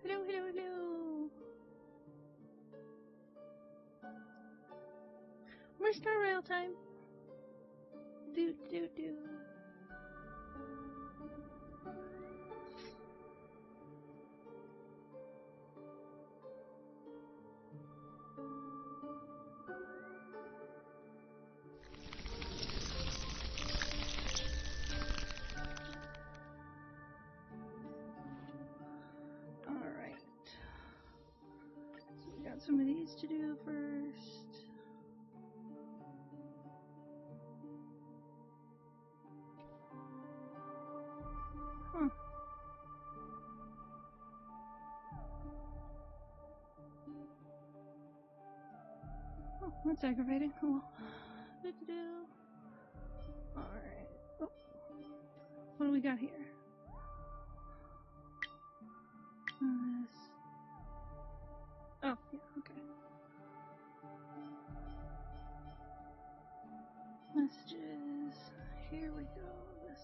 Hello, hello, hello. More Star Rail time. Do, do, do. Alright. So we got some of these to do first. Huh. Oh, that's aggravating. Oh, do. Alright. Oh. What do we got here? This. Oh, yeah, okay. Messages. Here we go. This.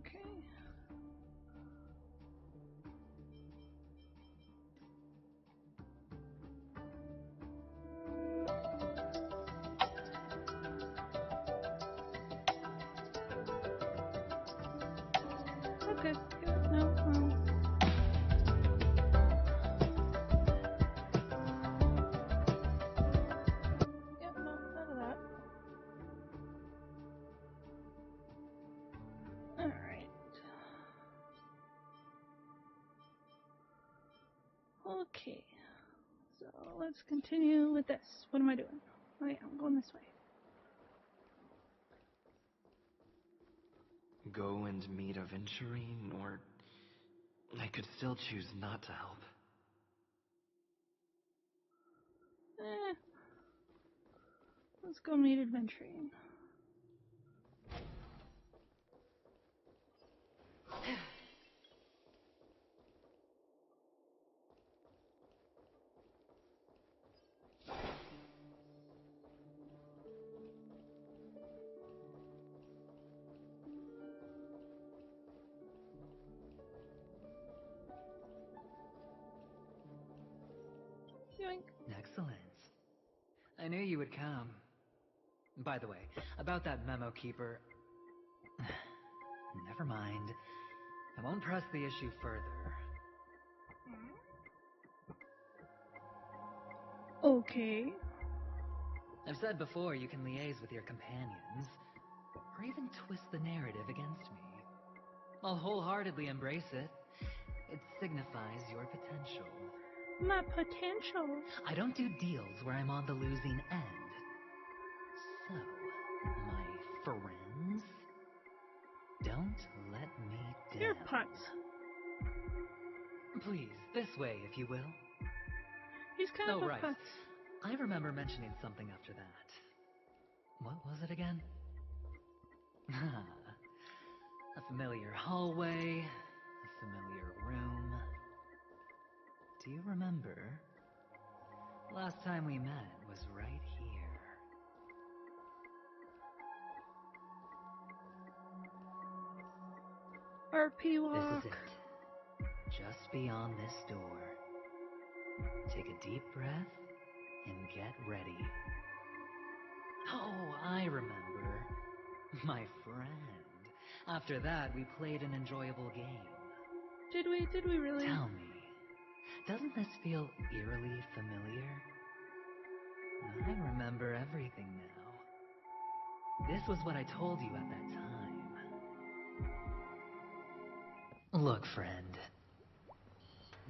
Okay. Okay. Yeah, no, yeah, no, none of that. Alright. Okay. So let's continue with this. What am I doing? Oh yeah, I'm going this way. Go and meet Aventurine, or I could still choose not to help. Let's go meet Adventuring. Yoink. Excellent. I knew you would come. By the way, about that memo keeper... Never mind. I won't press the issue further. Okay. I've said before you can liaise with your companions, or even twist the narrative against me. I'll wholeheartedly embrace it. It signifies your potential. My potential. I don't do deals where I'm on the losing end. So, my friends, don't let me down. Your putz. Please, this way, if you will. He's kind of a right. putz. I remember mentioning something after that. What was it again? A familiar hallway, a familiar room. Do you remember? Last time we met was right here. RP walk. This is it. Just beyond this door. Take a deep breath and get ready. Oh, I remember. My friend. After that, we played an enjoyable game. Did we really? Tell me, doesn't this feel eerily familiar? I remember everything now. This was what I told you at that time. Look, friend.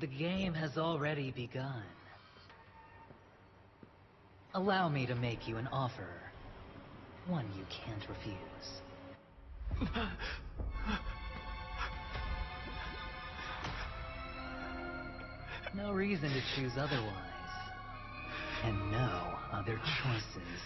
The game has already begun. Allow me to make you an offer. One you can't refuse. No reason to choose otherwise. And no other choices.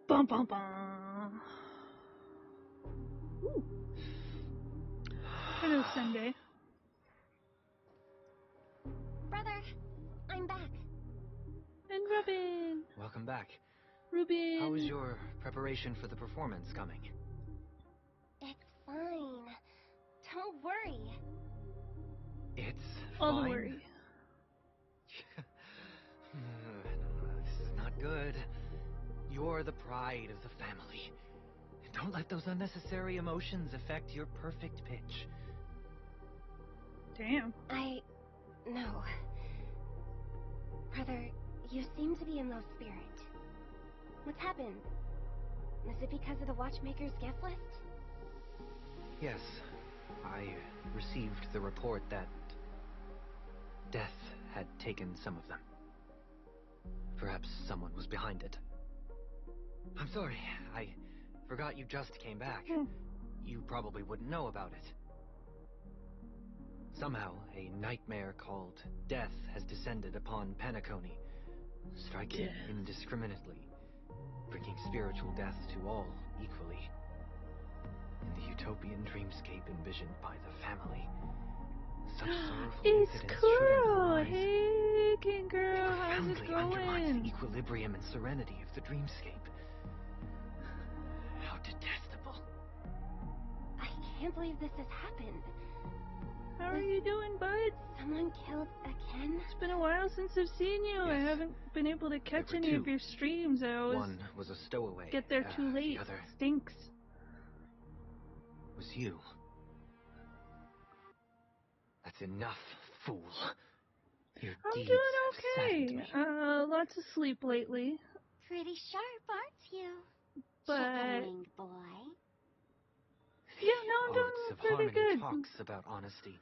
Bum bum bum. Ooh. Hello, Sunday. Brother, I'm back. And Robin. Welcome back. Rubin. How is your preparation for the performance coming? It's fine. Don't worry. It's All fine. the worry. This is not good. You're the pride of the family. Don't let those unnecessary emotions affect your perfect pitch. Damn. No. Brother, you seem to be in low spirit. What's happened? Is it because of the Watchmaker's guest list? Yes, I received the report that death had taken some of them. Perhaps someone was behind it. I'm sorry, I forgot you just came back. You probably wouldn't know about it. Somehow, a nightmare called death has descended upon Penacony, striking indiscriminately, bringing spiritual death to all equally. In the utopian dreamscape envisioned by the family, such sorrowful It's incidents shouldn't Kuro. arise. Hey, King Kuro. How's it Profoundly undermines the going? equilibrium and serenity of the dreamscape. How detestable. I can't believe this has happened. How are you doing, bud? Someone killed again? It's been a while since I've seen you. I Yes. haven't been able to catch There were any of two. your streams. I always One was a stowaway. get there too late. The other Stinks. was you. That's enough, fool. Your I'm deeds doing have saddened okay. me. Lots of sleep lately, Pretty sharp, aren't you? but Chicken-winged boy. yeah, no, I'm Poets doing of pretty harmony good. talks about honesty.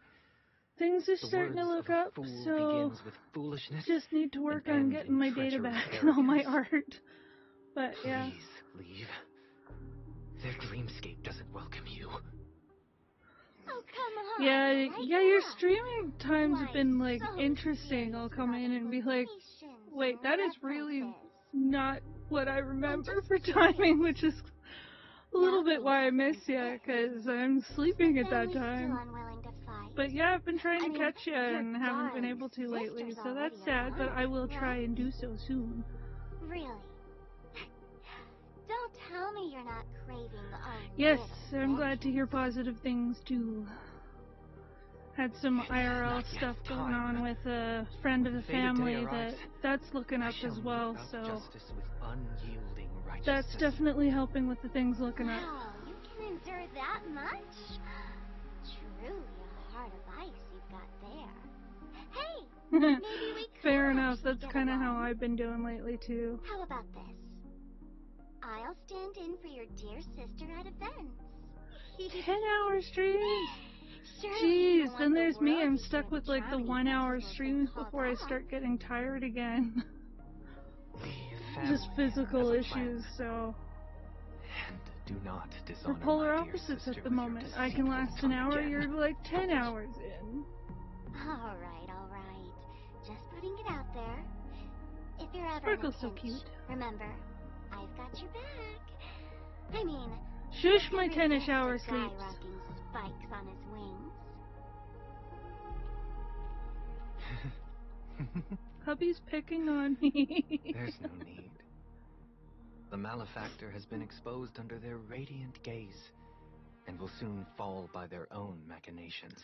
Things are The starting to words look of a up, fool so begins with foolishness just need to work and on end getting in my data treacherous back and all my arrogance. art. But yeah. Please leave. Their dreamscape doesn't welcome you. Oh, come on. Yeah, lighten your up. streaming times have Why been like so interesting. serious I'll with come all in the and be like, quotations wait, and that is really references? not what I remember just for curious. timing, which is a little Now bit why I things miss come to you, this. because I'm Is sleeping the at that family still time. unwilling to fight? But yeah, I've been trying I to mean, catch you your and haven't been darling able to lately, sister's so that's already sad, but I will alive, try right? and do so soon. Really? Don't tell me you're not craving a Yes, little I'm glad to vengeance. hear positive things too. Had some IRL Not yet. stuff going Time. on with a friend of the When the fated day family arrives, that's looking I up shall as mete well, out so justice with unyielding righteousness. that's definitely helping with the things looking up. Wow, you can endure that much? Truly a heart of ice you've got there. Hey, maybe we could Fair enough, actually that's get kind of how along. I've been doing lately too. How about this? I'll stand in for your dear sister at events. 10-hour streams? Surely you Jeez, don't want then the there's me, world I'm to hear stuck with like the charming 1-hour festival's been streams called before I off. start getting tired again. The Just family physical has a plan. issues, so And do not we're dishonor polar my dear opposites sister at the with your moment. I can deceitful last an tongue hour, again. you're like 10 hours in. All right, all right. Just putting it out there. If you're ever Sparkle's in so a pinch, cute. remember, I've got your back. I mean, Shush who my can 10-ish resist hour a guy sleeps. rocking spikes on his wings? Hubby's picking on me. There's no need. The malefactor has been exposed under their radiant gaze, and will soon fall by their own machinations.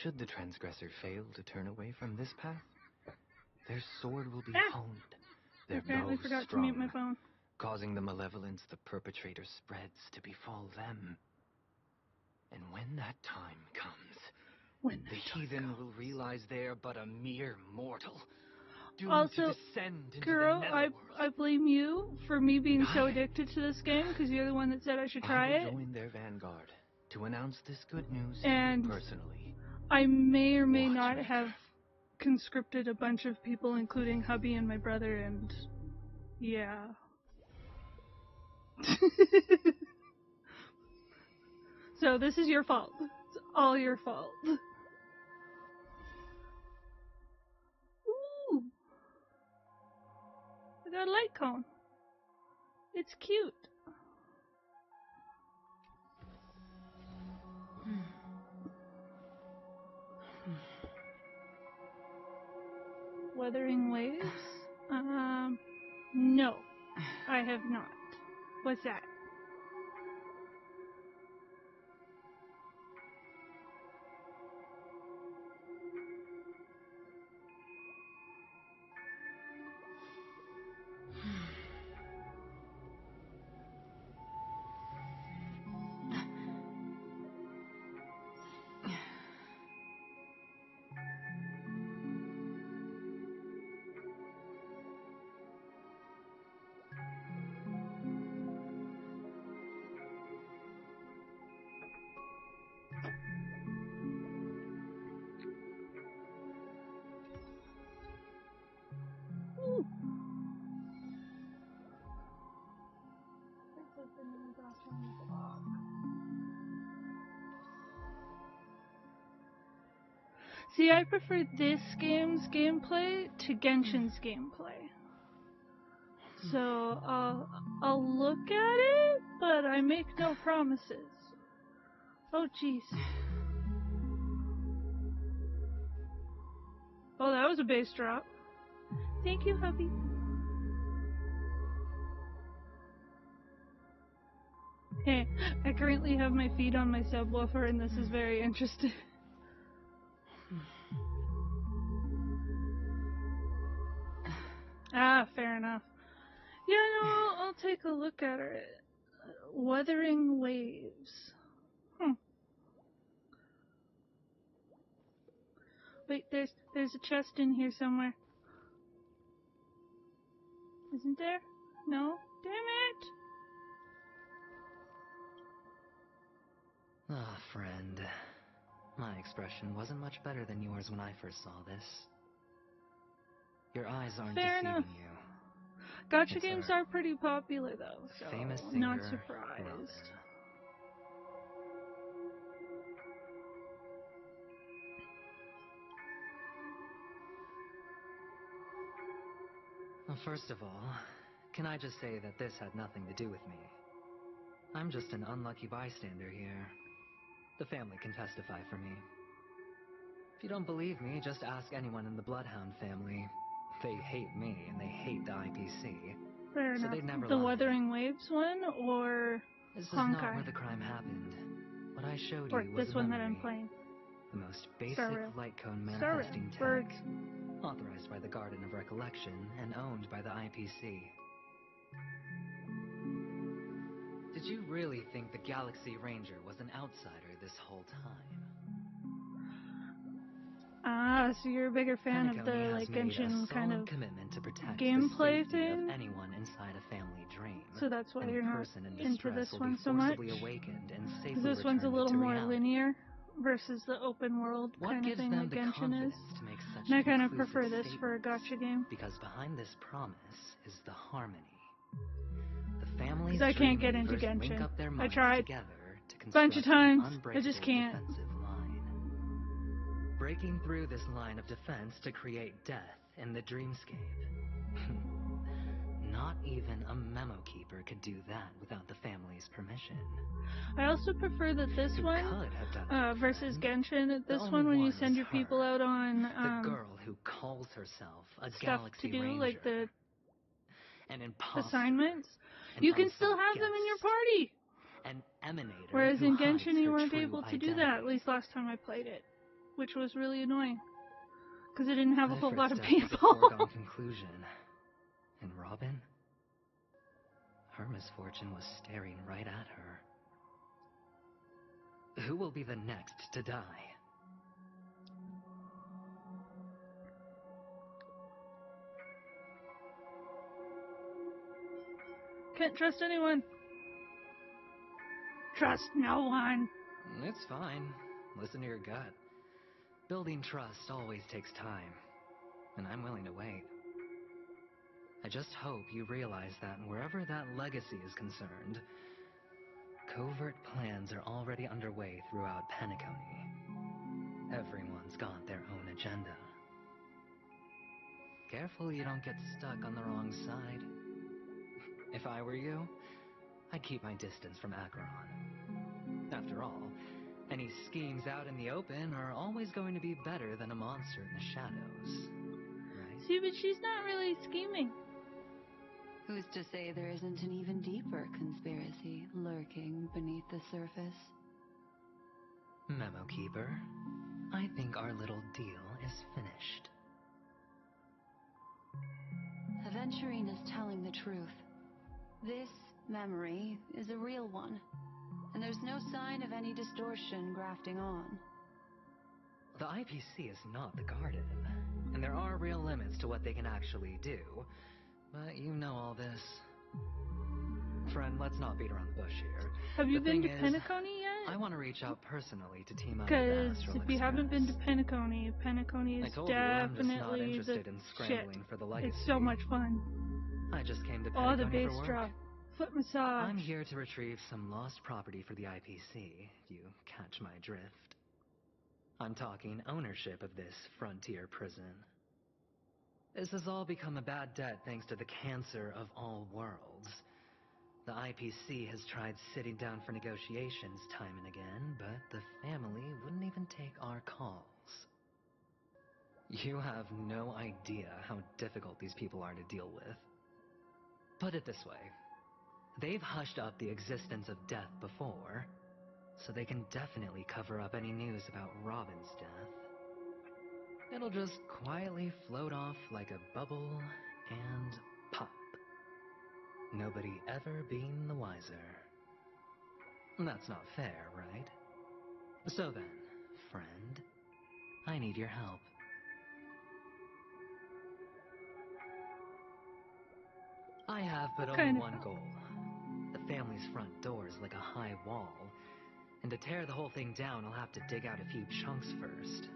Should the transgressor fail to turn away from this path, their sword will be honed, their Apparently bow forgot to strung, mute my phone. causing the malevolence the perpetrator spreads to befall them. And when that time comes, the heathen will realize they are but a mere mortal, doomed Also, to descend into girl, the I netherworld. blame you for me being And so I- addicted to this game, because you're the one that said I should I try will it. join their vanguard to announce this good news And to you personally. I may or may not Watchmaker. have conscripted a bunch of people, including hubby and my brother, and yeah. So this is your fault. It's all your fault. Ooh. I got a light cone. It's cute. Weathering waves? No, I have not. What's that? See, I prefer this game's gameplay to Genshin's gameplay. So I'll look at it, but I make no promises. Oh jeez. Oh, that was a bass drop. Thank you, hubby. Hey, I currently have my feet on my subwoofer, and this is very interesting. Ah, fair enough. Yeah, no, I'll take a look at it. Weathering waves. Wait, there's a chest in here somewhere. Isn't there? No? Damn it! Ah, friend. My expression wasn't much better than yours when I first saw this. Your eyes aren't Fair deceiving enough. you. Gacha It's games our are pretty popular though, so famous not singer, surprised. Robin. Well, first of all, can I just say that this had nothing to do with me? I'm just an unlucky bystander here. The family can testify for me. If you don't believe me, just ask anyone in the Bloodhound family. They hate me and they hate the IPC. Fair So enough. they'd never The let me. Wuthering Waves one or This is Honkai? not where the crime happened. What I showed Or you was this a one memory. that I'm playing. The most basic Star Rail. light cone Star Rail. manifesting tech. Birds. Authorized by the Garden of Recollection and owned by the IPC. Did you really think the Galaxy Ranger was an outsider this whole time? Ah, so you're a bigger fan of the Penacony has like made Genshin a kind solemn of commitment to protect gameplay the safety thing? of anyone inside a family dream. So that's why Any you're not person in into distress this will one be so much? forcibly awakened and Because safely this one's a returned little to more reality. linear versus the open world What kind of gives thing them that the Genshin is. confidence to make such And I kind of conclusive prefer this for a statements? gacha game. Because behind this promise is the harmony. The families Because I can't get dream into weavers link Genshin. up their I minds tried together to a bunch construct of times. an I unbreakable just can't. defensive line. Breaking through this line of defense to create death in the dreamscape. Not even a memo keeper could do that without the family's permission. I also prefer that this Who one could have done it, versus friend? Genshin. The This only one, when you one send was your her. people out on The girl who calls herself a stuff Galaxy to do, Ranger. like the An imposter. assignments, An you can still unsought have them in your guest, party. An emanator Whereas who in hides Genshin, you her weren't true able to do identity. that, at least last time I played it. Which was really annoying. Because it didn't have a whole Clifford's lot of death was a people. foregone conclusion. And Robin? Her misfortune was staring right at her. Who will be the next to die? Can't trust anyone. Trust no one. It's fine. Listen to your gut. Building trust always takes time. And I'm willing to wait. I just hope you realize that wherever that legacy is concerned, covert plans are already underway throughout Penacony. Everyone's got their own agenda. Careful you don't get stuck on the wrong side. If I were you, I'd keep my distance from Acheron. After all, any schemes out in the open are always going to be better than a monster in the shadows, right? See, but she's not really scheming. Who's to say there isn't an even deeper conspiracy lurking beneath the surface? Memo Keeper, I think our little deal is finished. Aventurine is telling the truth. This memory is a real one, and there's no sign of any distortion grafting on. The IPC is not the Garden, and there are real limits to what they can actually do. But you know all this. Friend, let's not beat around the bush here. Have you The been to thing is, Penacony yet? I want to reach out personally to team up with the Because Astral if you haven't been to Express. Penacony, Penacony I is told you, I'm just not definitely the interested in scrambling shit. for the legacy. It's so much fun. I just came to Oh, the Penacony bass for work. drop. Foot massage. I'm here to retrieve some lost property for the IPC, if you catch my drift. I'm talking ownership of this frontier prison. This has all become a bad debt thanks to the cancer of all worlds. The IPC has tried sitting down for negotiations time and again, but the family wouldn't even take our calls. You have no idea how difficult these people are to deal with. Put it this way. They've hushed up the existence of death before, so they can definitely cover up any news about Robin's death. It'll just quietly float off like a bubble and pop. Nobody ever being the wiser. That's not fair, right? So then, friend, I need your help. I have but only Kind of one help. goal. The family's front door is like a high wall, and to tear the whole thing down, I'll have to dig out a few chunks first.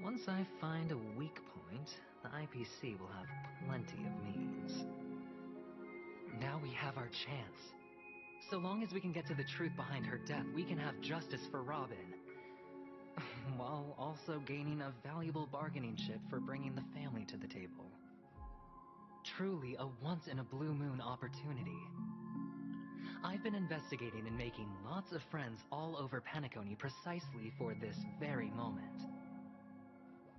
Once I find a weak point, the IPC will have plenty of means. Now we have our chance. So long as we can get to the truth behind her death, we can have justice for Robin. While also gaining a valuable bargaining chip for bringing the family to the table. Truly a once-in-a-blue-moon opportunity. I've been investigating and making lots of friends all over Penacony precisely for this very moment.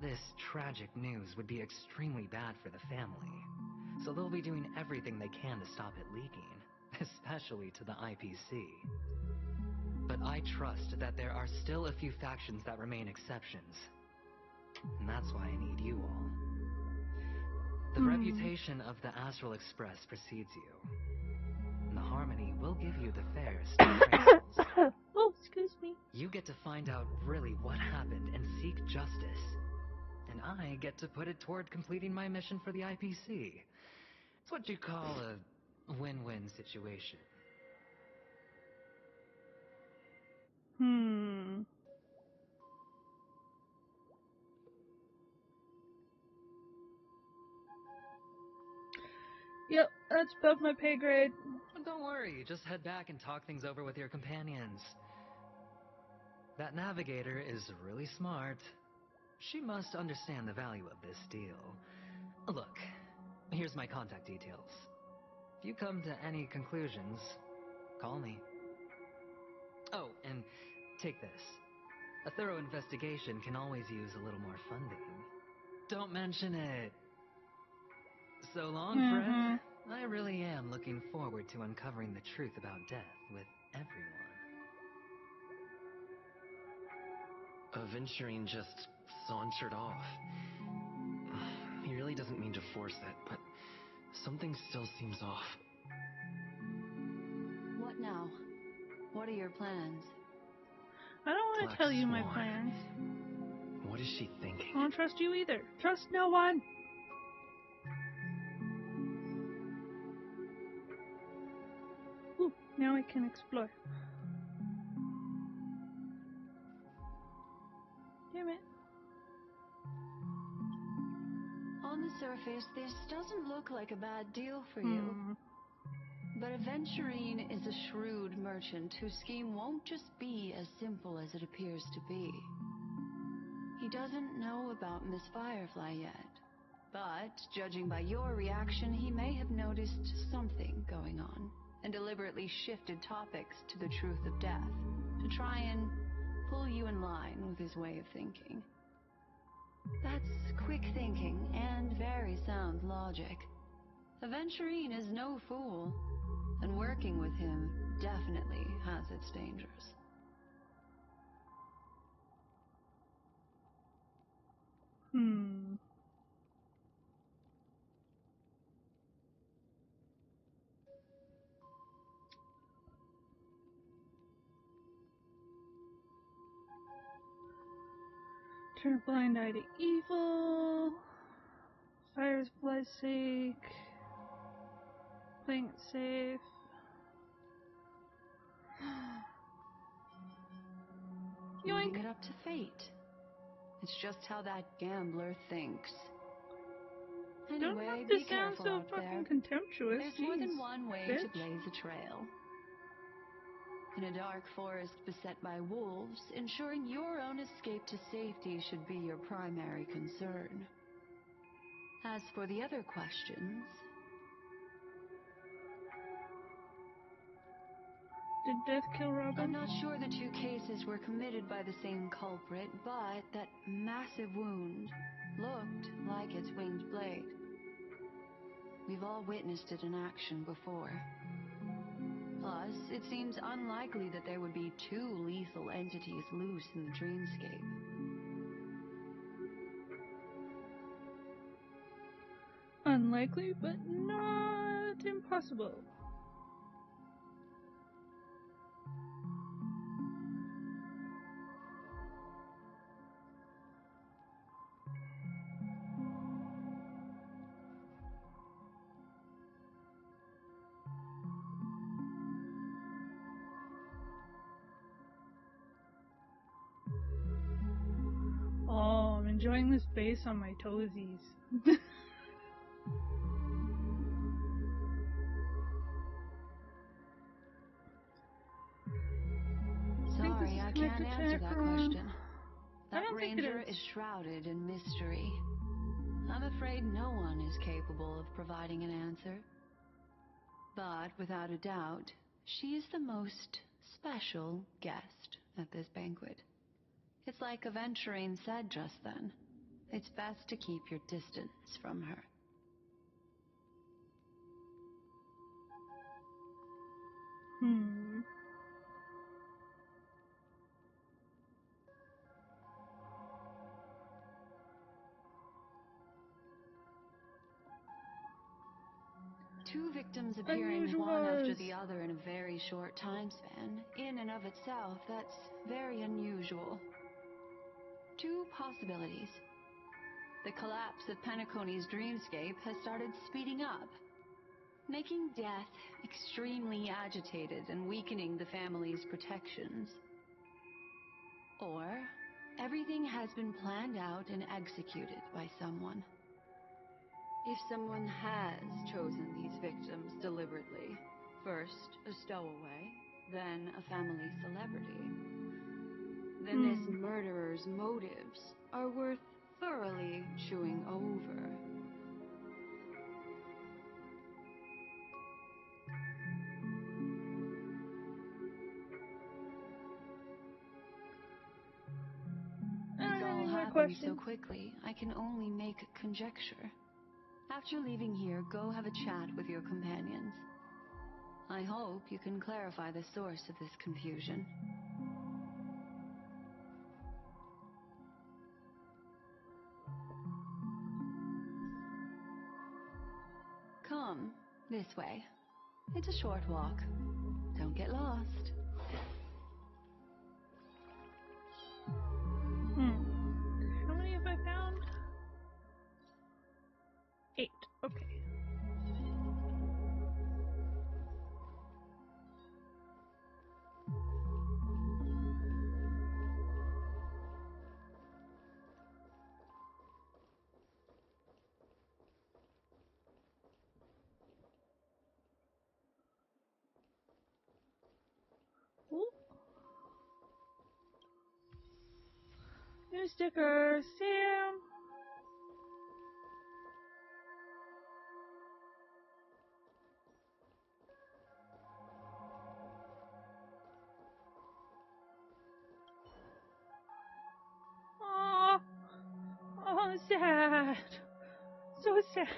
This tragic news would be extremely bad for the family, so they'll be doing everything they can to stop it leaking, especially to the IPC. But I trust that there are still a few factions that remain exceptions, and that's why I need you all. The reputation of the Astral Express precedes you, and the Harmony will give you the fairest of trails. Oh, excuse me. You get to find out really what happened and seek justice. And I get to put it toward completing my mission for the IPC. It's what you call a win-win situation. Yep, that's above my pay grade. But don't worry, just head back and talk things over with your companions. That navigator is really smart. She must understand the value of this deal. Look, here's my contact details. If you come to any conclusions, call me. Oh, and take this. A thorough investigation can always use a little more funding. Don't mention it. So long, friend. I really am looking forward to uncovering the truth about death with everyone. Aventurine just sauntered off. He really doesn't mean to force that, but something still seems off. What now? What are your plans? I don't want to Black tell you my Swan. plans. What is she thinking? I don't trust you either. Trust no one. Ooh, now I can explore. Damn it. On the surface, this doesn't look like a bad deal for you. But Aventurine is a shrewd merchant whose scheme won't just be as simple as it appears to be. He doesn't know about Miss Firefly yet, But, judging by your reaction, he may have noticed something going on and deliberately shifted topics to the truth of death to try and pull you in line with his way of thinking. That's quick thinking and very sound logic. Aventurine is no fool, and working with him definitely has its dangers. Turn a blind eye to evil. Fire's blood's sake. Playing it safe. Leaving Yoink. it up to fate. It's just how that gambler thinks. Don't Anyway, have to be sound careful so out fucking there. contemptuous. There's more than Jeez, one way bitch. to blaze a trail. In a dark forest beset by wolves, ensuring your own escape to safety should be your primary concern. As for the other questions... Did death kill Robin? I'm not sure the two cases were committed by the same culprit, but that massive wound looked like its winged blade. We've all witnessed it in action before. Plus, it seems unlikely that there would be two lethal entities loose in the dreamscape. Unlikely, but not impossible. Oh, I'm enjoying this bass on my toesies. Sorry, I can't answer that question. I That don't think it ranger is. is shrouded in mystery. I'm afraid no one is capable of providing an answer. But without a doubt, she is the most special guest at this banquet. It's like Aventurine said just then. It's best to keep your distance from her. Two victims appearing one after the other in a very short time span, in and of itself, that's very unusual. Two possibilities. The collapse of Penacony's dreamscape has started speeding up, making death extremely agitated and weakening the family's protections. Or, everything has been planned out and executed by someone. If someone has chosen these victims deliberately, first a stowaway, then a family celebrity, then this murderer's motives are worth thoroughly chewing over. It's all happened so quickly, I can only make conjecture. After leaving here, go have a chat with your companions. I hope you can clarify the source of this confusion. Come, this way. It's a short walk. Don't get lost. How many have I found? 8. Okay. Ooh. New sticker, Sam. sad. So sad.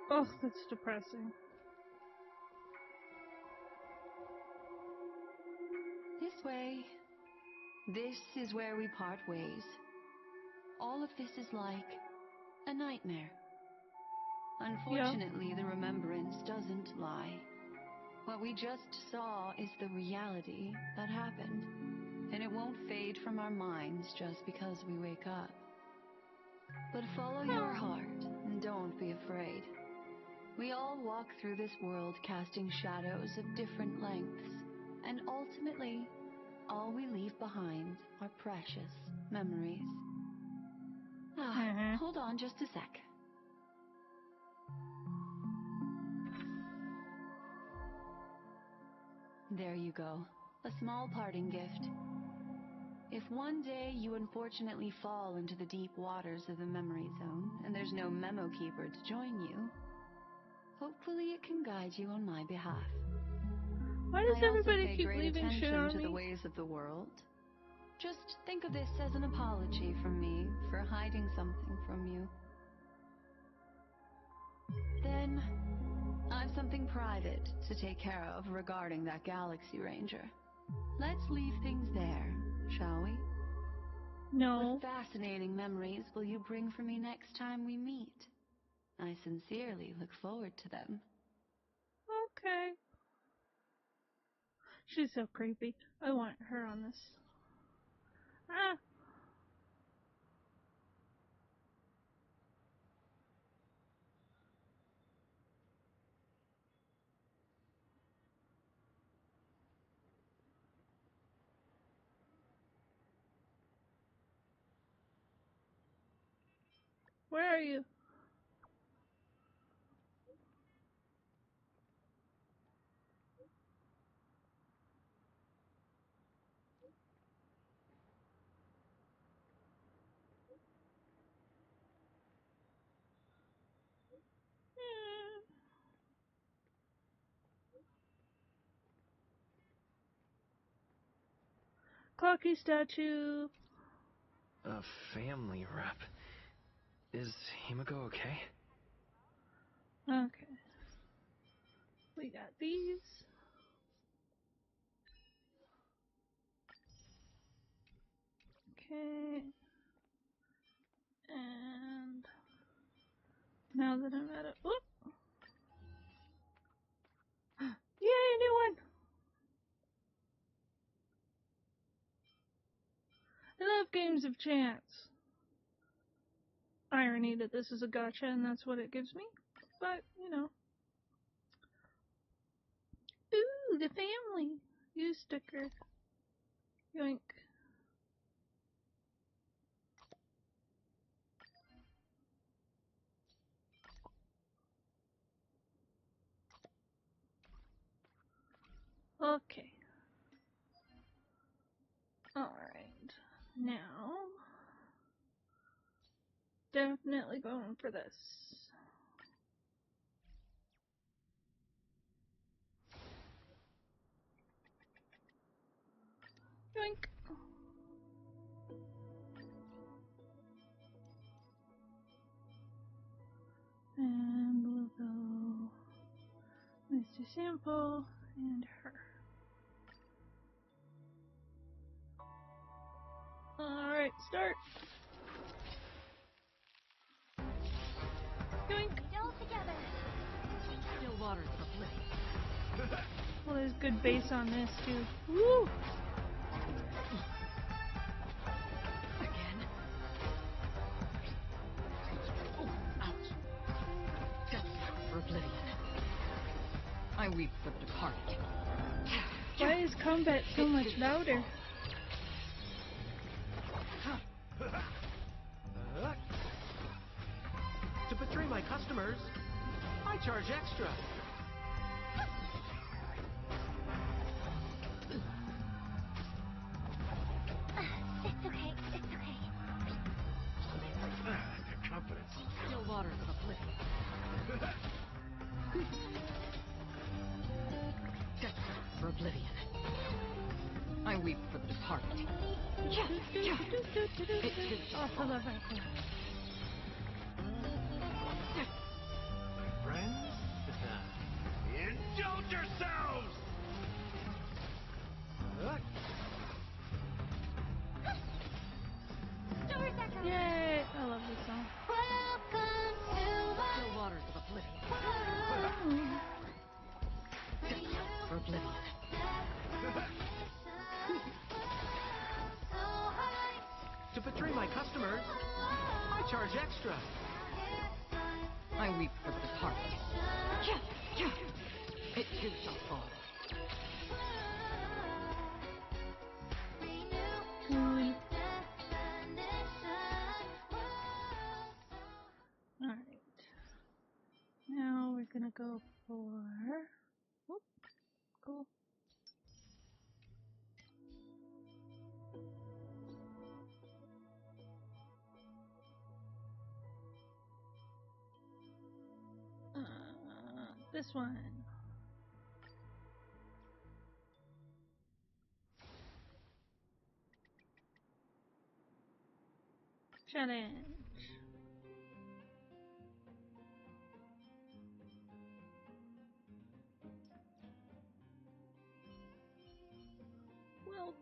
Oh, that's depressing. This way. This is where we part ways. All of this is like a nightmare. Unfortunately, the remembrance doesn't lie. What we just saw is the reality that happened, and it won't fade from our minds just because we wake up. But follow your heart and don't be afraid. We all walk through this world casting shadows of different lengths, and ultimately, all we leave behind are precious memories. Hold on just a sec. There you go. A small parting gift. If one day you unfortunately fall into the deep waters of the memory zone and there's no memo keeper to join you, hopefully it can guide you on my behalf. Why does everybody keep great leaving shit attention on to me? the ways of the world. Just think of this as an apology from me for hiding something from you. Then, I've something private to take care of regarding that Galaxy Ranger. Let's leave things there, shall we? No. What fascinating memories will you bring for me next time we meet? I sincerely look forward to them. Okay. She's so creepy. I want her on this. Ah. Where are you? Clocky statue. A family rep. Is Himiko okay? Okay. We got these. Okay. And now that I'm at it. Whoop! Yay, new one! I love games of chance. Irony that this is a gacha and that's what it gives me. But, you know. Ooh, the family. Use sticker. Yoink. Okay. Alright. Now, definitely going for this. Yoink. And we'll go Mr. Sample and her. Alright, start. Yoink. All together. Still waters of oblivion. Well, there's good bass on this, too. Woo! Again? Oh, ouch. Death for oblivion. I weep for the departed. Why is combat so much louder? To betray my customers, I charge extra. It's okay. It's okay. The confidence. Still waters of oblivion. Death I weep for the departed. Oh, I love that club. Friends? Indulge yourselves! Stores are coming. Yay! I love this song. Welcome to Still waters of oblivion. For oblivion. To betray my customers, I charge extra. I weep for the departed. It too shall fall. Alright. Now we're gonna go for... Whoop. Cool. This one. Challenge. Wilt.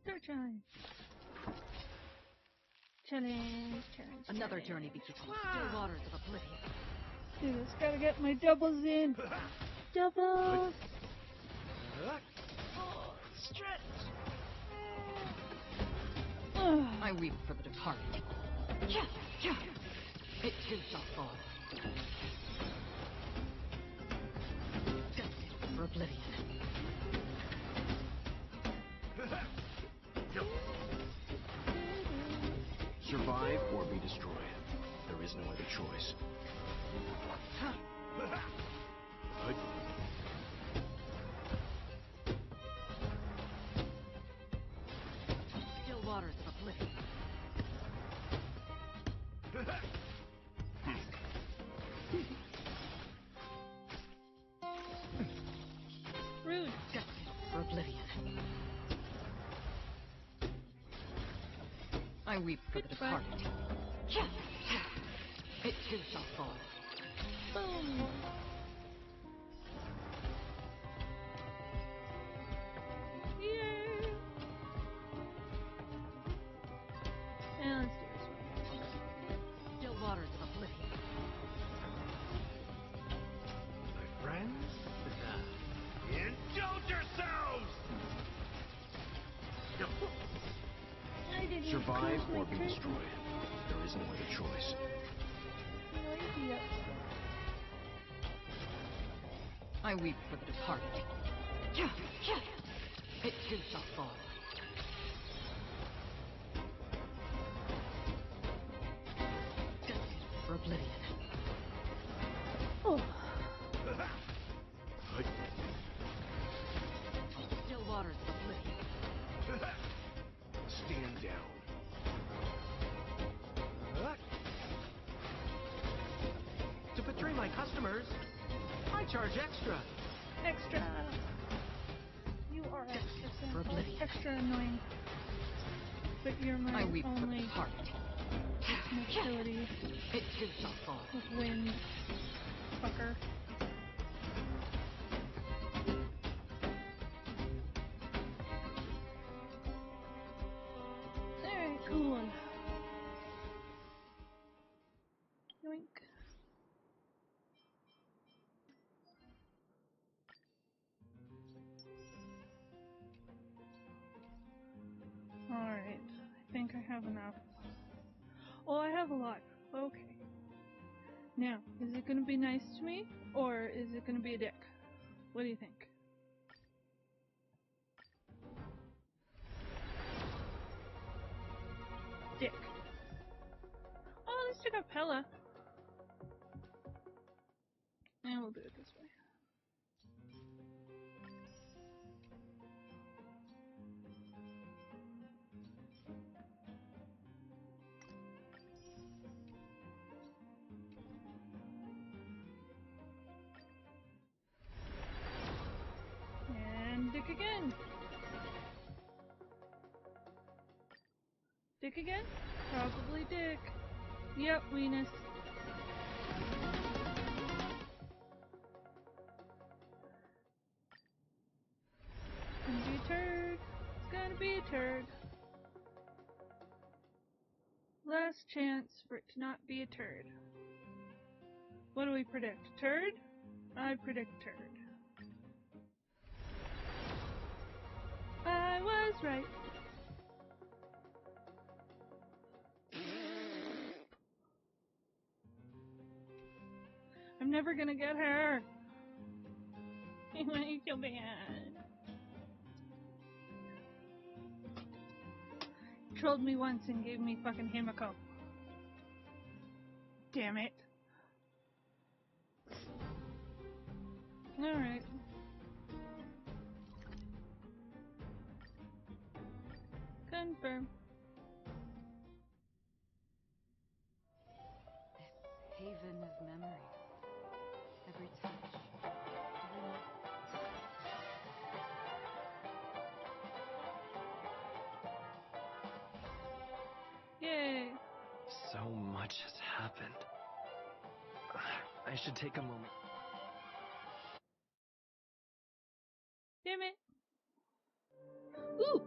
Third challenge. Challenge. Another journey begins. Still waters of oblivion. Dude, just gotta get my doubles in. Doubles. Stretch. I weep for the departed. It too shall fall. Destined for oblivion. Survive or be destroyed. There is no other choice. Still waters of oblivion. Rude. Destined for oblivion. I weep for the departed. It too shall fall. Boom. Yay. And let's do this one. Still waters of oblivion. My friends? Indulge yourselves! I didn't Survive close my or be curtain. destroyed. There is no other choice. Yep. I weep for the departed. It too shall fall. Destined for oblivion. Oh. Still waters of oblivion. Stand down. To betray my customers, I charge extra. Extra. You are extra For simple. oblivion. Extra annoying. But you're my I weep for the only departed. mobility It too shall fall. with wind. Fucker. Alright, cool. Yoink. Alright, I think I have enough. Oh, I have a lot. Okay. Now, is it gonna be nice to me, or is it gonna be a dick? What do you think? Dick. Oh, let's check out Pella. And we'll do it this way. again. Dick again? Probably Dick. Yep, weenus. Gonna be a turd. It's gonna be a turd. Last chance for it to not be a turd. What do we predict? Turd? I predict turd. I was right. I'm never gonna get her. I want you so bad. Trolled me once and gave me fucking Himiko. Damn it. Alright. Confirm. This haven of memories. Every touch. Every... Yay. So much has happened. I should take a moment. Damn it. Ooh!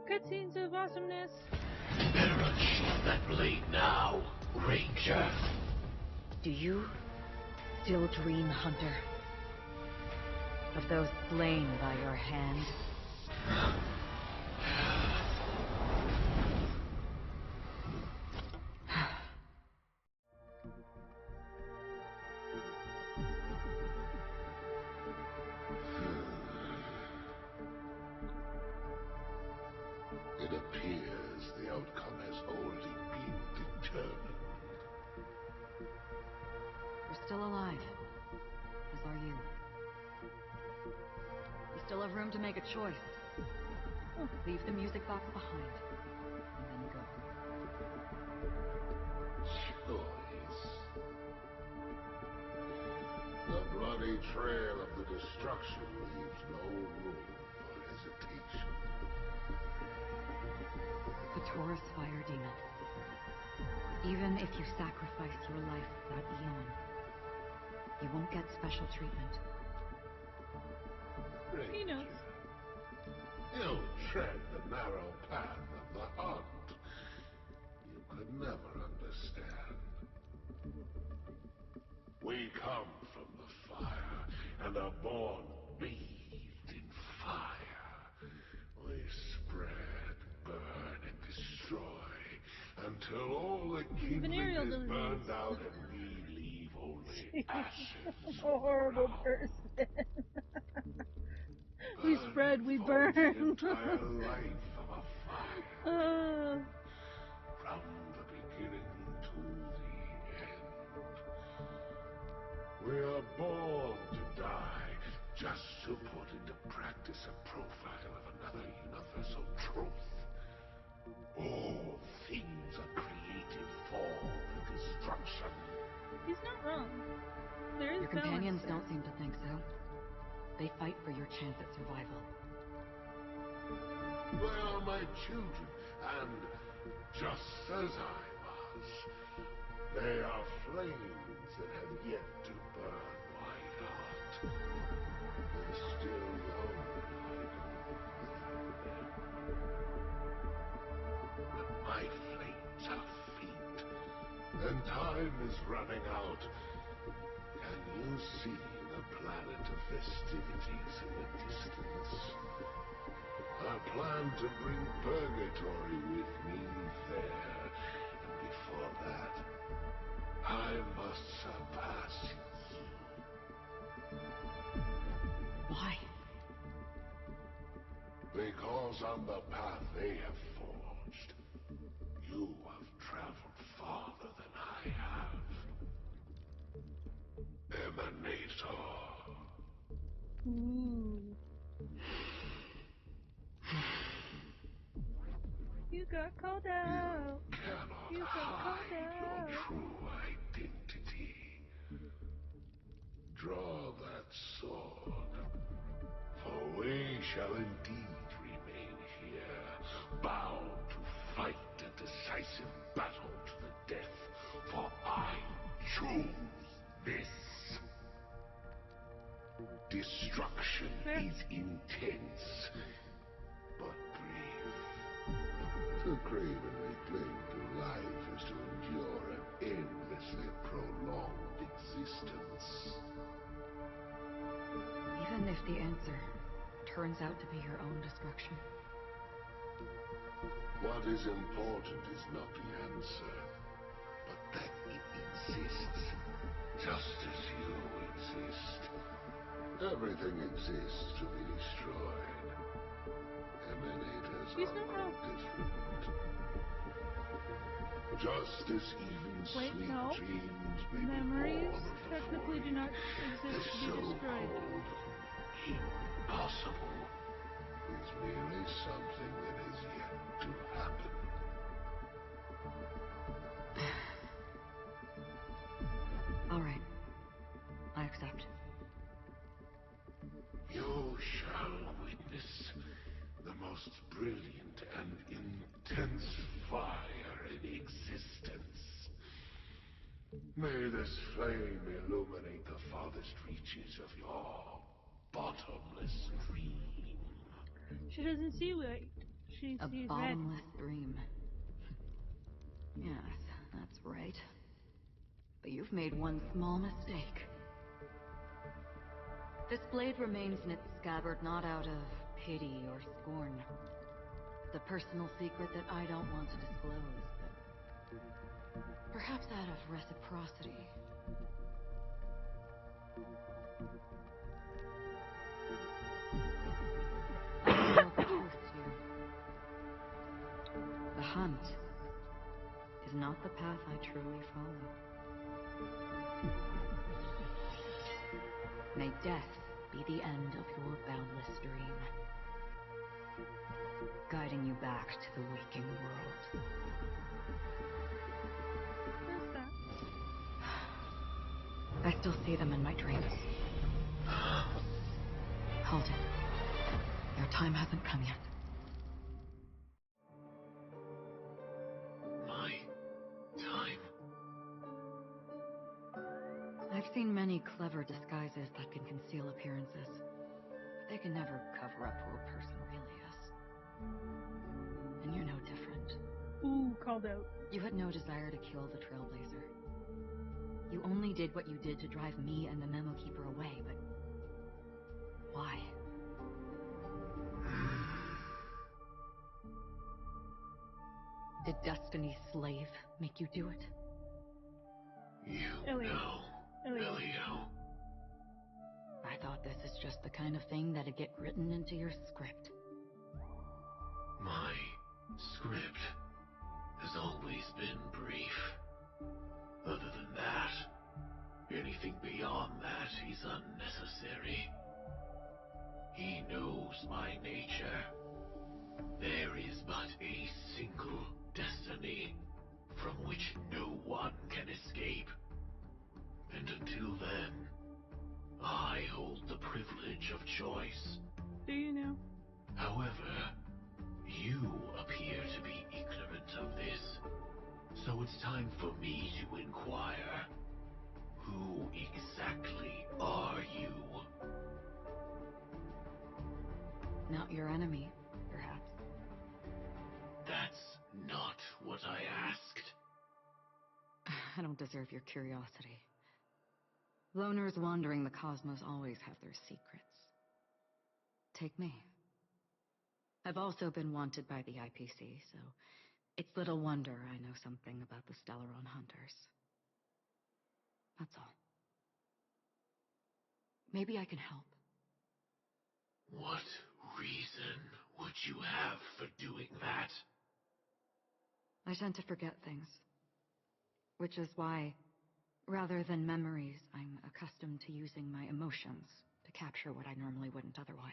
Cutscenes of awesomeness. Better unshut that blade now, Ranger. Do you still dream, Hunter? Of those slain by your hand? It appears the outcome has already been determined. You're still alive. As are you. You still have room to make a choice. Leave the music box behind. And then go. Choice. The bloody trail of the destruction leaves no room for hesitation. The Taurus Fire Demon. Even if you sacrifice your life for that eon, you won't get special treatment. He knows. You tread the narrow path of the hunt. You could never understand. We come from the fire and are born bathed in fire. We spread, burn, and destroy until all the Venereal kindling is disease. burned out and we leave only ashes. A horrible person. We spread, we burn. The entire life of a fire. From the beginning to the end. We are born to die, just to put into practice a profile of another universal truth. All things are created for the destruction. He's not wrong. There is Your companions balance there. don't seem to think so. They fight for your chance at survival. They are my children, and just as I was, they are flames that have yet to burn my heart. They still young, but my flames are faint, and time is running out. Can you see the planet of festivities in the distance? I plan to bring purgatory with me there, and before that, I must surpass you. Why? Because on the path they have forged, you have traveled farther than I have. Emanator. Ooh. You got called out. Cannot You got hide called out. your true identity. Draw that sword, for we shall indeed remain here, bound to fight a decisive battle to the death, for I choose this. Destruction is intense, but brief. To cravenly cling to life is to endure an endlessly prolonged existence. Even if the answer turns out to be your own destruction. What is important is not the answer, but that it exists, just as you exist. Everything exists to be destroyed. Emanators are no different. Just as even sweet dreams may memories be born of the technically do void, not the exist to be destroyed. so-called impossible is merely something that is yet to happen. All right. I accept. You shall witness the most brilliant and intense fire in existence. May this flame illuminate the farthest reaches of your bottomless dream. She doesn't see white. She A sees bottomless dream. Yes, that's right. But you've made one small mistake. This blade remains in its scabbard not out of pity or scorn. It's a personal secret that I don't want to disclose, but perhaps out of reciprocity. I reveal the truth to you. The hunt is not the path I truly follow. May death be the end of your boundless dream, guiding you back to the waking world. Where's that? I still see them in my dreams. Hold it. Your time hasn't come yet. My time? I've seen many clever disguises that can conceal appearances, but they can never cover up who a person really is. And you're no different. Ooh, called out. You had no desire to kill the Trailblazer. You only did what you did to drive me and the Memo Keeper away, but why? Did Destiny's slave make you do it? You Elliot. know, Elio. I thought this is just the kind of thing that'd get written into your script. My script has always been brief. Other than that, anything beyond that is unnecessary. He knows my nature. There is but a single destiny from which no one can escape. And until then, I hold the privilege of choice. Do you know? However, you appear to be ignorant of this, so it's time for me to inquire. Who exactly are you? Not your enemy, perhaps. That's not what I asked. I don't deserve your curiosity. Loners wandering the cosmos always have their secrets. Take me. I've also been wanted by the IPC, so it's little wonder I know something about the Stellaron Hunters. That's all. Maybe I can help. What reason would you have for doing that? I tend to forget things. Which is why, rather than memories, I'm accustomed to using my emotions to capture what I normally wouldn't otherwise.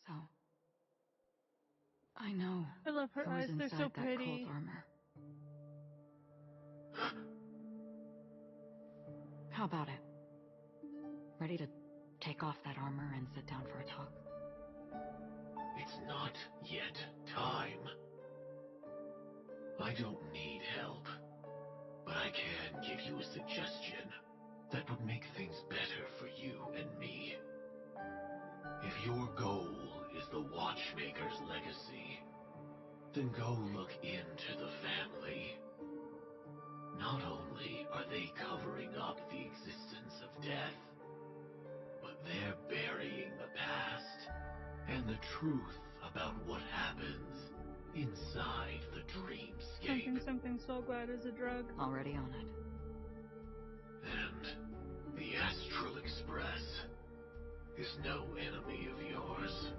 So, I know I love her who is eyes. They're inside so that pretty. cold armor. How about it? Ready to take off that armor and sit down for a talk? It's not yet time. I don't need help, but I can give you a suggestion that would make things better for you and me. If your goal is the Watchmaker's legacy, then go look into the family. Not only are they covering up the existence of death, but they're burying the past and the truth about what happens inside the dreamscape. Something so glad is a drug. Already on it. And the Astral Express is no enemy of yours.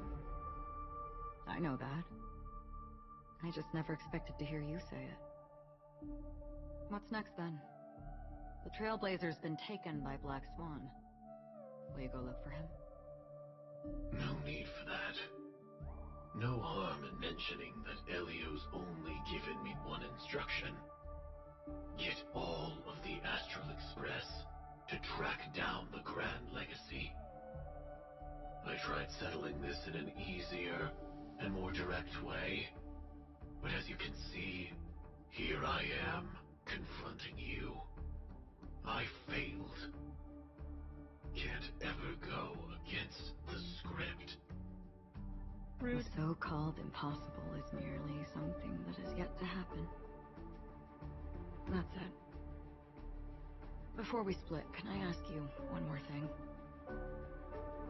I know that. I just never expected to hear you say it. What's next then? The Trailblazer's been taken by Black Swan. Will you go look for him? No need for that. No harm in mentioning that Elio's only given me one instruction. Get all of the Astral Express to track down the Grand Legacy. I tried settling this in an easier and more direct way, but as you can see, here I am, confronting you. I failed. Can't ever go against the script. Rude. The so-called impossible is merely something that is yet to happen. That's it. Before we split, can I ask you one more thing?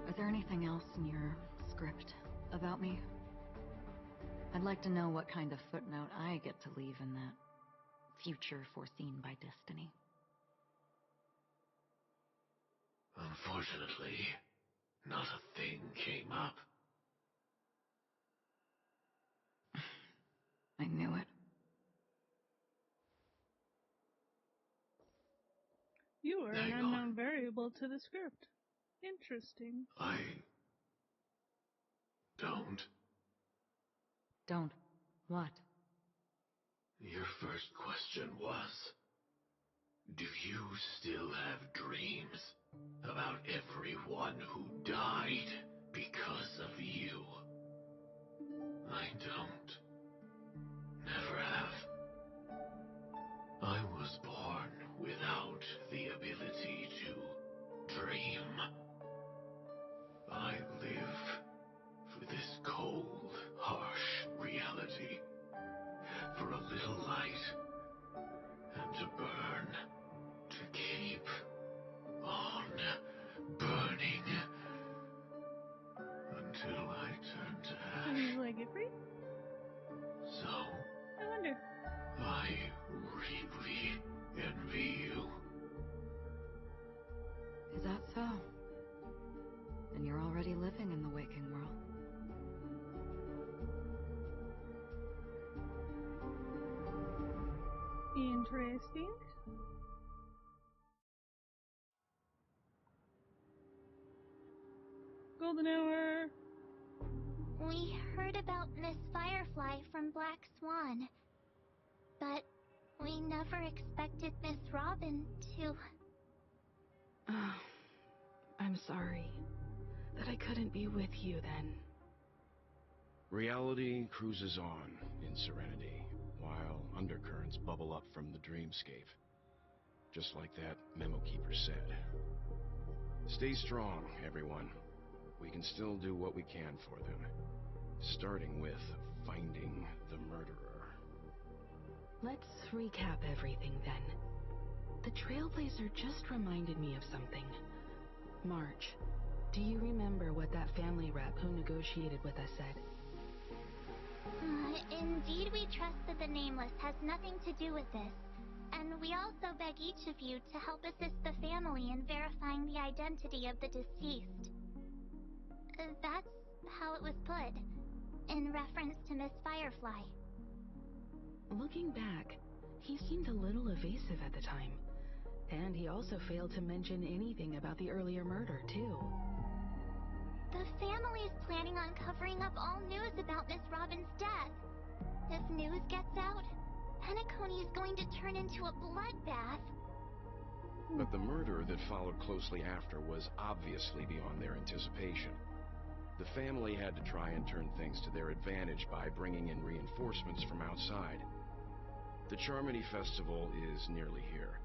Is there anything else in your script about me? I'd like to know what kind of footnote I get to leave in that future foreseen by destiny. Unfortunately, not a thing came up. I knew it. You are an Hang on. unknown variable to the script. Interesting. I don't. Don't. What? Your first question was, do you still have dreams about everyone who died because of you? I don't. Never have. I was born without the ability to dream. I live for this cold, harsh reality. For a little light, and to burn, to keep on burning, until I turn to He's ash. like, it free? So, I wonder. I really envy you. Is that so? Then you're already living in the waking world. Interesting. Golden hour. We heard about Miss Firefly from Black Swan, but we never expected Miss Robin to... Oh, I'm sorry that I couldn't be with you then. Reality cruises on in serenity, while undercurrents bubble up from the dreamscape. Just like that memo keeper said. Stay strong, everyone. We can still do what we can for them. Starting with finding the murderer. Let's recap everything then. The Trailblazer just reminded me of something. March, do you remember what that family rep who negotiated with us said? Indeed, we trust that the Nameless has nothing to do with this. And we also beg each of you to help assist the family in verifying the identity of the deceased. That's how it was put, in reference to Miss Firefly. Looking back, he seemed a little evasive at the time. And he also failed to mention anything about the earlier murder, too. The family's planning on covering up all news about Miss Robin's death. If news gets out, Penacony is going to turn into a bloodbath. But the murder that followed closely after was obviously beyond their anticipation. The family had to try and turn things to their advantage by bringing in reinforcements from outside. The Charmony Festival is nearly here.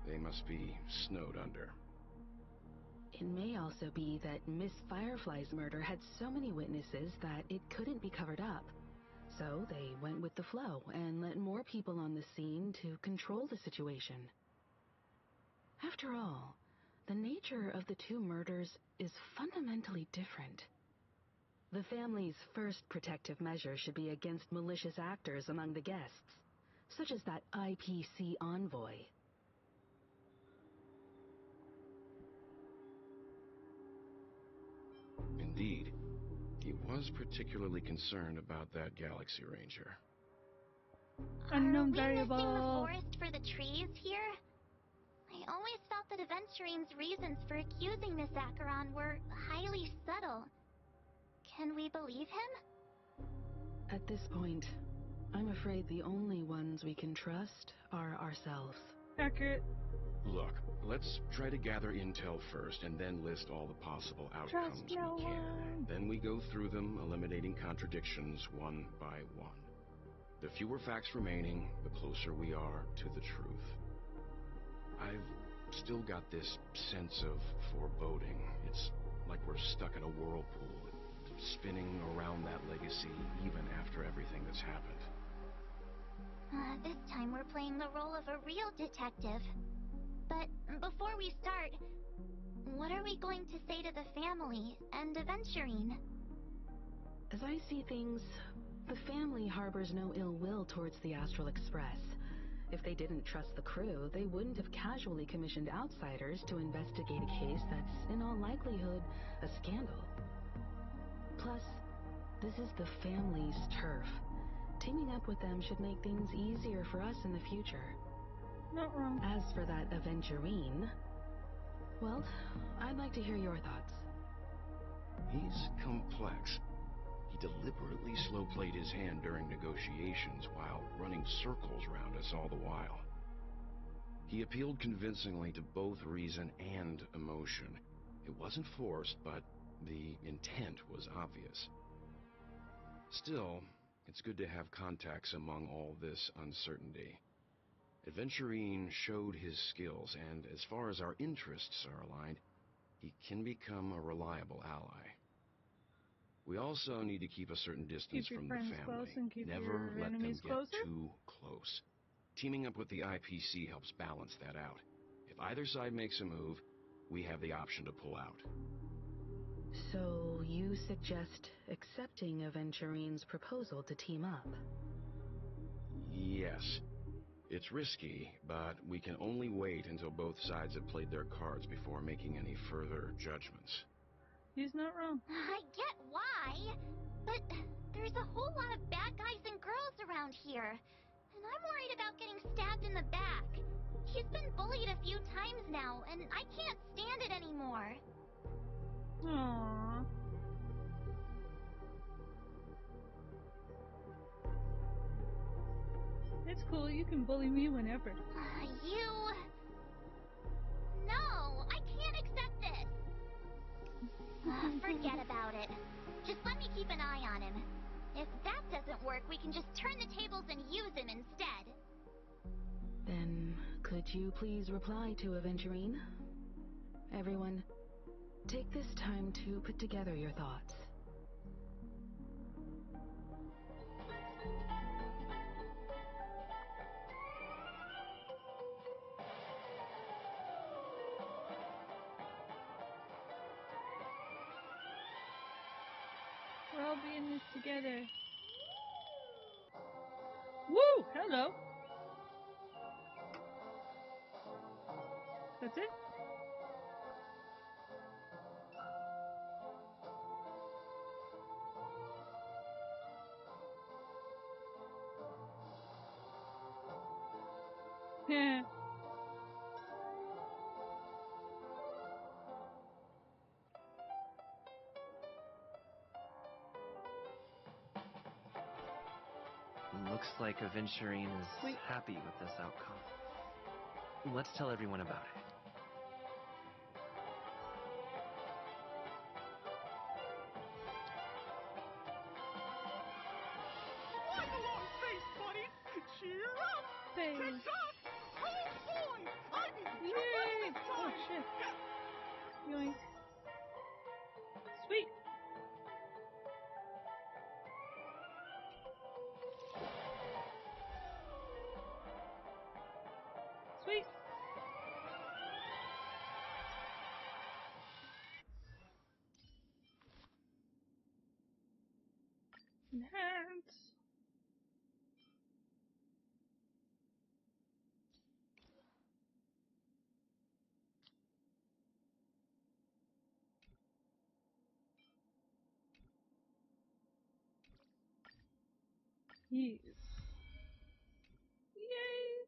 They must be snowed under. It may also be that Miss Firefly's murder had so many witnesses that it couldn't be covered up. So they went with the flow and let more people on the scene to control the situation. After all, the nature of the two murders is fundamentally different. The family's first protective measure should be against malicious actors among the guests, such as that IPC envoy. Indeed. He was particularly concerned about that Galaxy Ranger. Unknown Are we missing the variable. forest for the trees here? I always felt that Aventurine's reasons for accusing Miss Acheron were highly subtle. Can we believe him? At this point, I'm afraid the only ones we can trust are ourselves. Accurate. Look, let's try to gather intel first and then list all the possible outcomes Trust we no can. one. Then we go through them, eliminating contradictions one by one. The fewer facts remaining, the closer we are to the truth. I've still got this sense of foreboding. It's like we're stuck in a whirlpool, spinning around that legacy even after everything that's happened. This time we're playing the role of a real detective. But before we start, what are we going to say to the family and Aventurine? As I see things, the family harbors no ill will towards the Astral Express. If they didn't trust the crew, they wouldn't have casually commissioned outsiders to investigate a case that's, in all likelihood, a scandal. Plus, this is the family's turf. Teaming up with them should make things easier for us in the future. Not wrong. As for that Aventurine, well, I'd like to hear your thoughts. He's complex. He deliberately slow-played his hand during negotiations while running circles around us all the while. He appealed convincingly to both reason and emotion. It wasn't forced, but the intent was obvious. Still, it's good to have contacts among all this uncertainty. Aventurine showed his skills, and as far as our interests are aligned, he can become a reliable ally. We also need to keep a certain distance Keep your from the friends family. close and keep Never your let them enemies get closer? too close. Teaming up with the IPC helps balance that out. If either side makes a move, we have the option to pull out. So you suggest accepting Aventurine's proposal to team up? Yes. It's risky, but we can only wait until both sides have played their cards before making any further judgments. He's not wrong. I get why, but there's a whole lot of bad guys and girls around here, and I'm worried about getting stabbed in the back. He's been bullied a few times now, and I can't stand it anymore. Aww. It's cool, you can bully me whenever. No, I can't accept this. Forget about it. Just let me keep an eye on him. If that doesn't work, we can just turn the tables and use him instead. Then, could you please reply to Aventurine? Everyone, take this time to put together your thoughts. We're all being this together. Woo! Hello! That's it? Yeah. Looks like Aventurine is happy with this outcome. Let's tell everyone about it. face. Oh boy! I mean, Yay! Oh shit. Yoink. Sweet. Sweet. Enhance. Yes. Yay!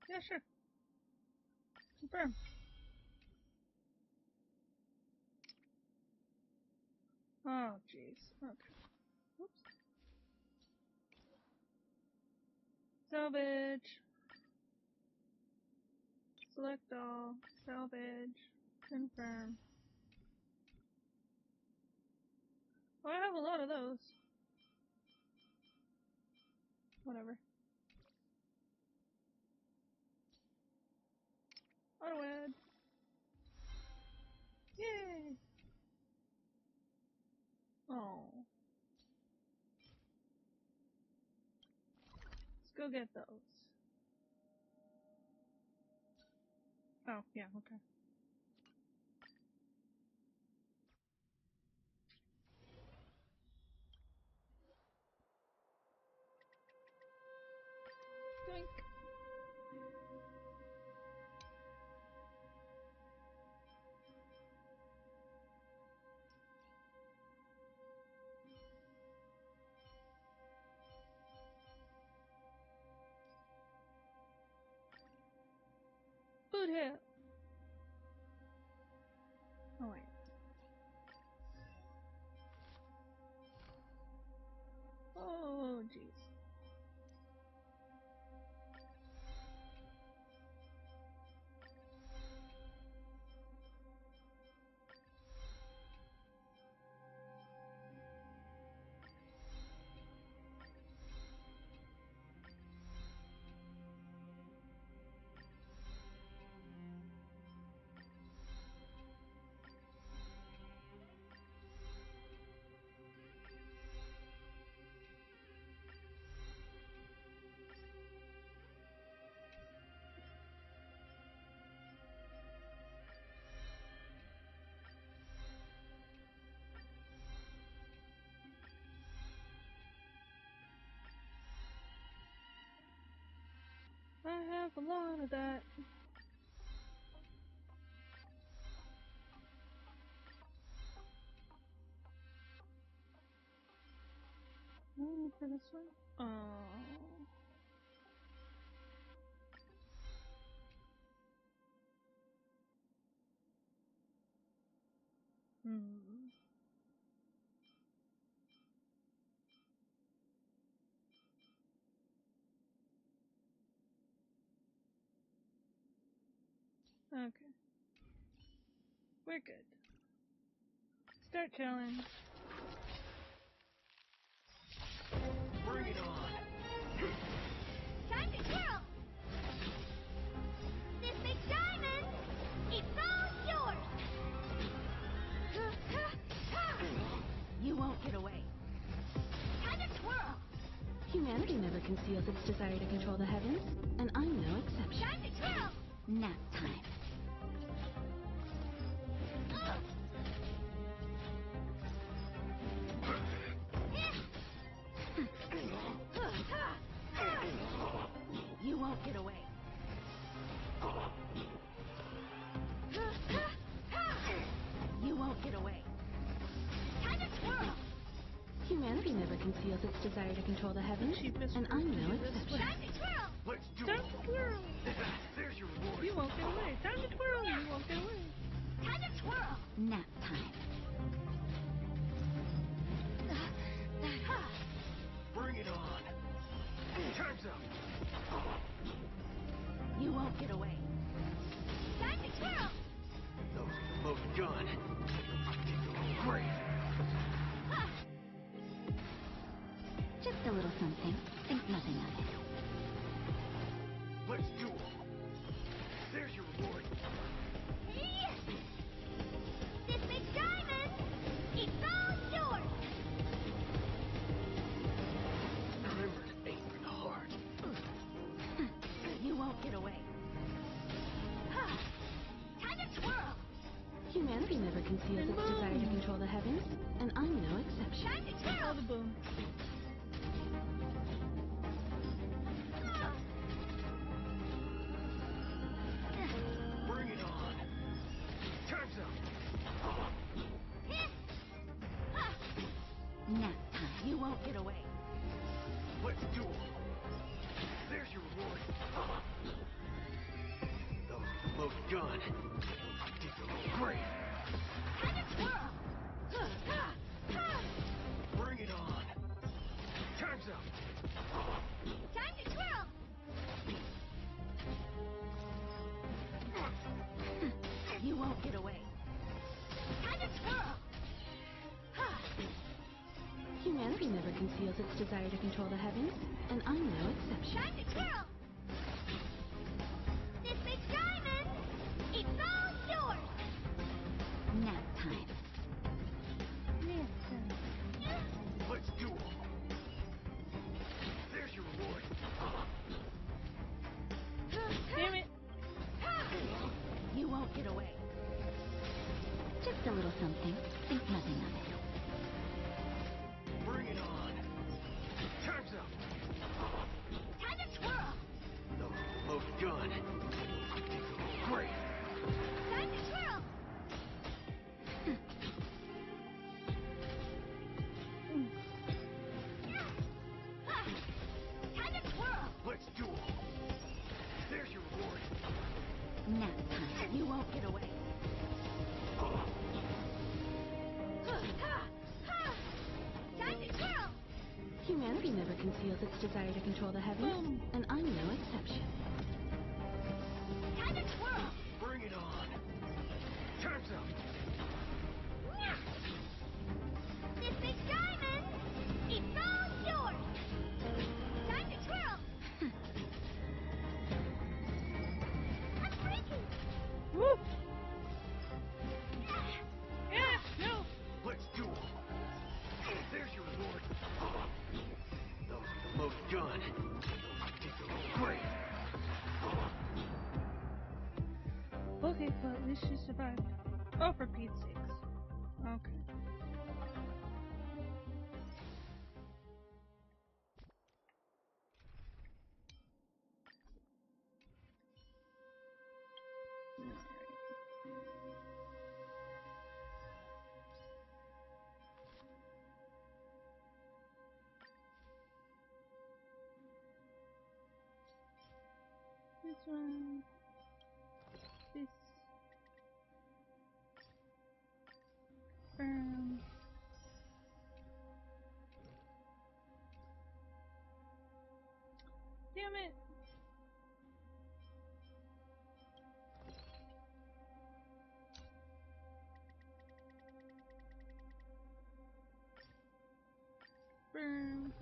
Yeah, sure. Confirm. Oh, jeez. Okay. Oops. Salvage. Select all. Salvage. Confirm. Oh, I have a lot of those. Whatever. Auto add. Yay! Oh. Let's go get those. Oh, yeah, okay. Doink. Boot hip. Oh, wait. Oh, jeez. I have a lot of that. For this one? Oh. Okay. We're good. Start challenge. Bring it on! Time to twirl! This big diamond, it's all yours! You won't get away. Time to twirl! Humanity never conceals its desire to control the heavens, and I'm no exception. Time to twirl! Nap time. You won't get away. You won't get away. Time to twirl! Humanity never conceals its desire to control the heavens, and I'm no exception. Time to twirl! Let's do Time it! to twirl! There's your reward! You won't get away. Time to twirl! You won't get away. Time to twirl! Nap time. Bring it on! Time's up! You won't get away. Time to twirl! Those are the loaded gun. Great! conceals And its desire to boom. control the heavens, and I'm no exception. Time to Oh, twirl! the boom. Bring it on. Time's up. Nap time. You won't get away. Let's duel. There's your reward. The load gun. Great. Time to twirl! Bring it on. Time's up. Time to twirl! You won't get away. Time to twirl! Humanity never conceals its desire to control the heavens, and I'm no exception. Time to twirl! This big diamond! It's all yours! Nap time. Let's duel. There's your reward. Damn it. You won't get away. Just a little something. Think nothing of it. Bring it on. Time's up. Time to twirl! The load gun. Great. Time to twirl! Time to twirl! Let's duel. There's your reward. Nap time. You won't get away. Time to twirl! Humanity never conceals its desire to control the heavens, Boom. and I'm no exception. Time to twirl! Bring it on. Time's up. This big diamond! It's all yours! Time to twirl! I'm breaking! Woo. Yeah, no. Let's duel. There's your reward. The load gun. Great. Okay, well, at least she survived. Oh, for Pete's sakes. Okay. This one. This. Damn it. Burn.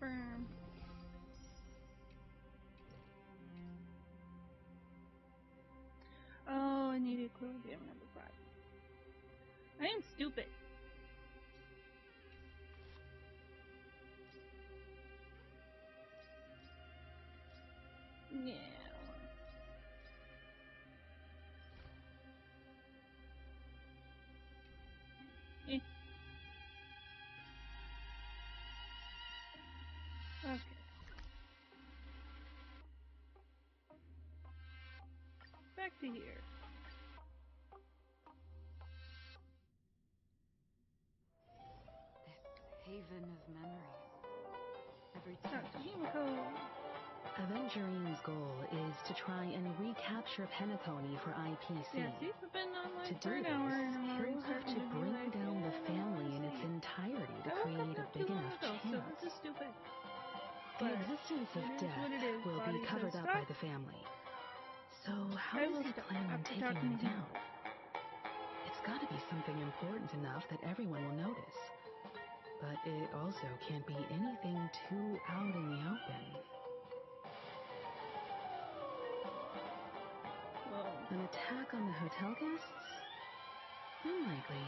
Burn. Oh, I needed Clodium number 5. I am stupid. Yeah. Eh. Okay. Back to here. This haven of memories. Every Dr. touch. Himiko. Avengerine's goal is to try and recapture Penacony for IPC. Yeah, see, we've been online To for do an hour this, and I'm already he'll have starting to be bring like, down the yeah, family in let's its see. entirety to I woke create up a not big too long enough ago, so chance. this is stupid. The But existence of it is death what it is. will Body be covered says up by stop. the family. So how I does will he stop plan on after taking talking them to him. down? It's got to be something important enough that everyone will notice. But it also can't be anything too out in the open. Whoa. An attack on the hotel guests? Unlikely.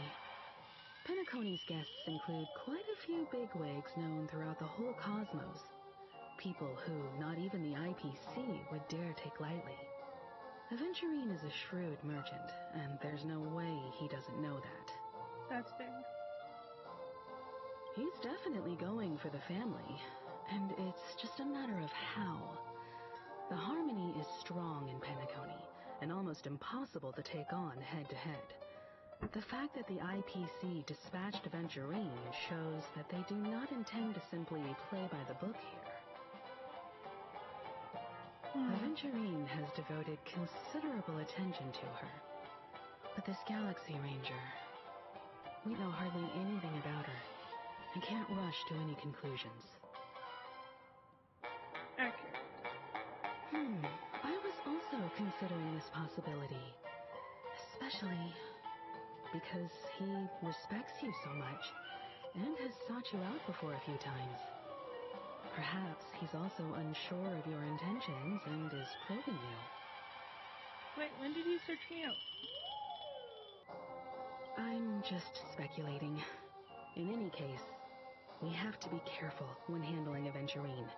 Penacony's guests include quite a few bigwigs known throughout the whole cosmos. People who not even the IPC would dare take lightly. Aventurine is a shrewd merchant, and there's no way he doesn't know that. That's fair. He's definitely going for the family, and it's just a matter of how. The harmony is strong in Penacony, and almost impossible to take on head-to-head. The fact that the IPC dispatched Aventurine shows that they do not intend to simply play by the book here. Aventurine has devoted considerable attention to her. But this Galaxy Ranger, we know hardly anything about her and can't rush to any conclusions. Accurate. I was also considering this possibility, especially because he respects you so much and has sought you out before a few times. Perhaps he's also unsure of your intentions and is probing you. Wait, when did he search me out? I'm just speculating. In any case, we have to be careful when handling Aventurine.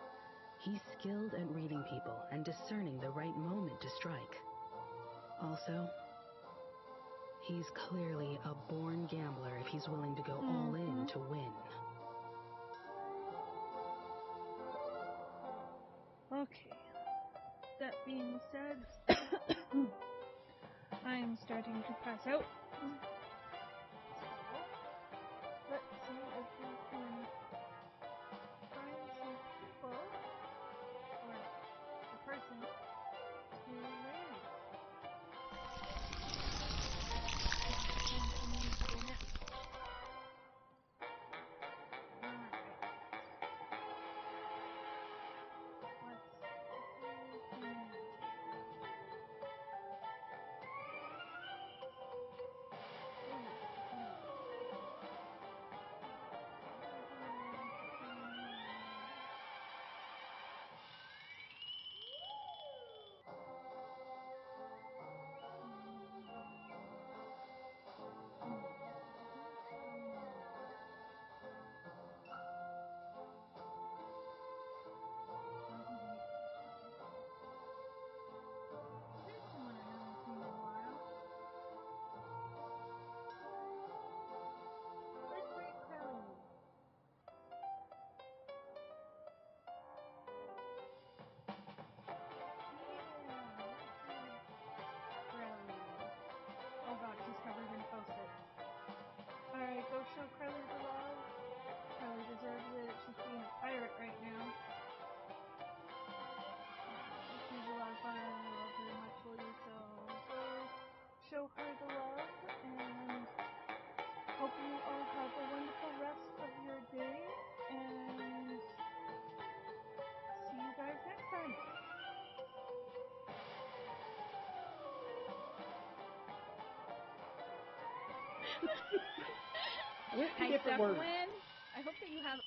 He's skilled at reading people and discerning the right moment to strike. Also, he's clearly a born gambler if he's willing to go all in to win. Okay. That being said, I'm starting to pass out. So, let's see if we can find some people, or a person, to raid. And someone to go next. She's probably gonna post it. Alright, go show Crowley the love. Crowley deserves it. She's being a pirate right now. She's a lot of fun. I love her muchly. So go show her the love, and hope you all have a wonderful rest of your day, and see you guys next time. Hi, Steph Lynn. I hope that you have...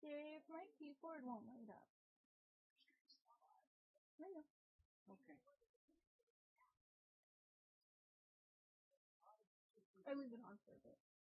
Dave, my keyboard won't light up. I know. Okay. I leave it on for a bit.